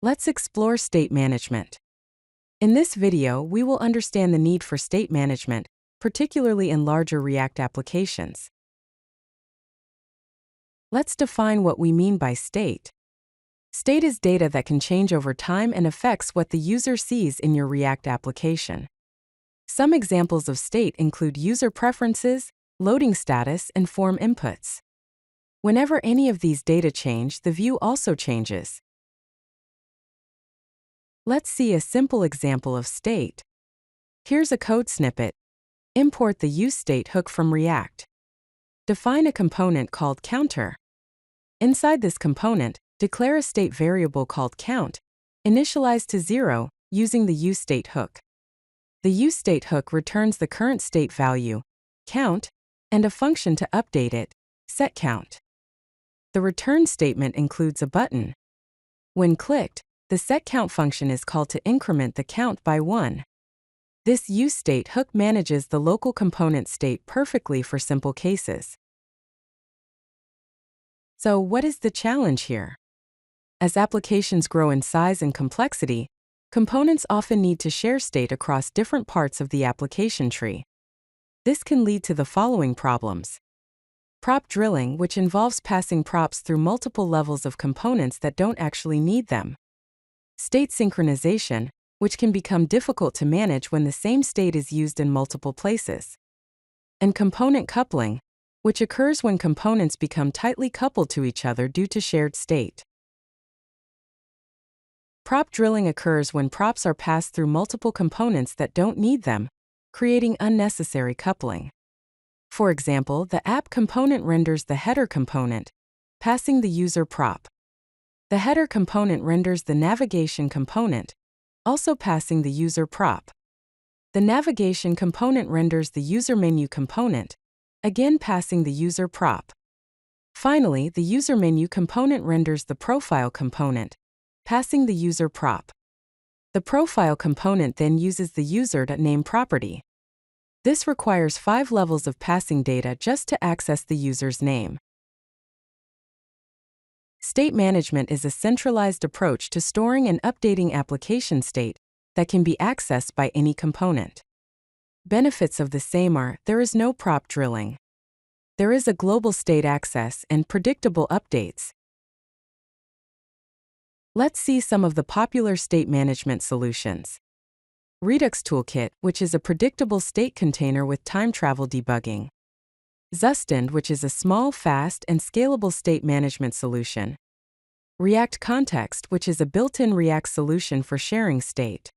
Let's explore state management. In this video, we will understand the need for state management, particularly in larger React applications. Let's define what we mean by state. State is data that can change over time and affects what the user sees in your React application. Some examples of state include user preferences, loading status, and form inputs. Whenever any of these data change, the view also changes. Let's see a simple example of state. Here's a code snippet. Import the useState hook from React. Define a component called counter. Inside this component, declare a state variable called count, initialized to 0, using the useState hook. The useState hook returns the current state value, count, and a function to update it, setCount. The return statement includes a button. When clicked, the setCount function is called to increment the count by 1. This useState hook manages the local component state perfectly for simple cases. So, what is the challenge here? As applications grow in size and complexity, components often need to share state across different parts of the application tree. This can lead to the following problems. Prop drilling, which involves passing props through multiple levels of components that don't actually need them. State synchronization, which can become difficult to manage when the same state is used in multiple places. And component coupling, which occurs when components become tightly coupled to each other due to shared state. Prop drilling occurs when props are passed through multiple components that don't need them, creating unnecessary coupling. For example, the app component renders the header component, passing the user prop. The header component renders the navigation component, also passing the user prop. The navigation component renders the user menu component, again passing the user prop. Finally, the user menu component renders the profile component, passing the user prop. The profile component then uses the user.name property. This requires 5 levels of passing data just to access the user's name. State management is a centralized approach to storing and updating application state that can be accessed by any component. Benefits of the same are, there is no prop drilling. There is a global state access and predictable updates. Let's see some of the popular state management solutions. Redux Toolkit, which is a predictable state container with time travel debugging. Zustand, which is a small, fast, and scalable state management solution. React Context, which is a built-in React solution for sharing state.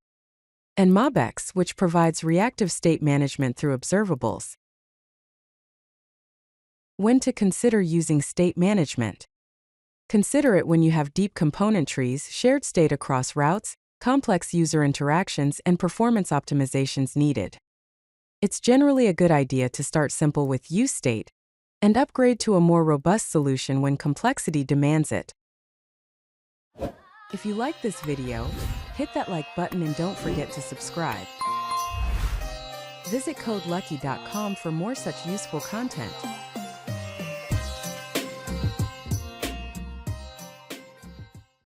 And MobX, which provides reactive state management through observables. When to consider using state management? Consider it when you have deep component trees, shared state across routes, complex user interactions, and performance optimizations needed. It's generally a good idea to start simple with useState and upgrade to a more robust solution when complexity demands it. If you like this video, hit that like button and don't forget to subscribe. Visit CodeLucky.com for more such useful content.